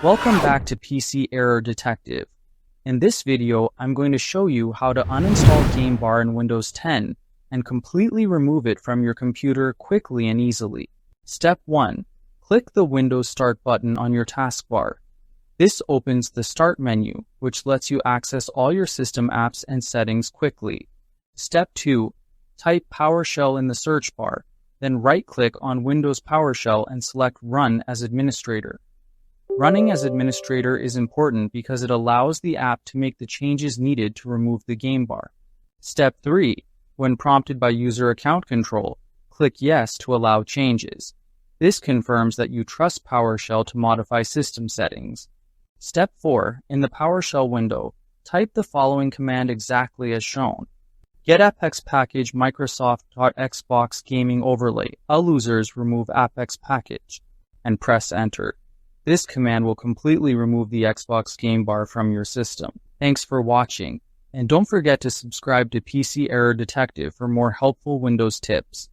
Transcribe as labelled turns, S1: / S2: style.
S1: Welcome back to PC Error Detective. In this video, I'm going to show you how to uninstall Game Bar in Windows 10 and completely remove it from your computer quickly and easily. Step 1. Click the Windows Start button on your taskbar. This opens the Start menu, which lets you access all your system apps and settings quickly. Step 2. Type PowerShell in the search bar, then right-click on Windows PowerShell and select Run as Administrator. Running as administrator is important because it allows the app to make the changes needed to remove the game bar. Step 3. When prompted by User Account Control, click Yes to allow changes. This confirms that you trust PowerShell to modify system settings. Step 4. In the PowerShell window, type the following command exactly as shown. Get Apex package Microsoft.Xbox Gaming Overlay, users remove Apex package, and press Enter. This command will completely remove the Xbox game bar from your system. Thanks for watching, and don't forget to subscribe to PC Error Detective for more helpful Windows tips.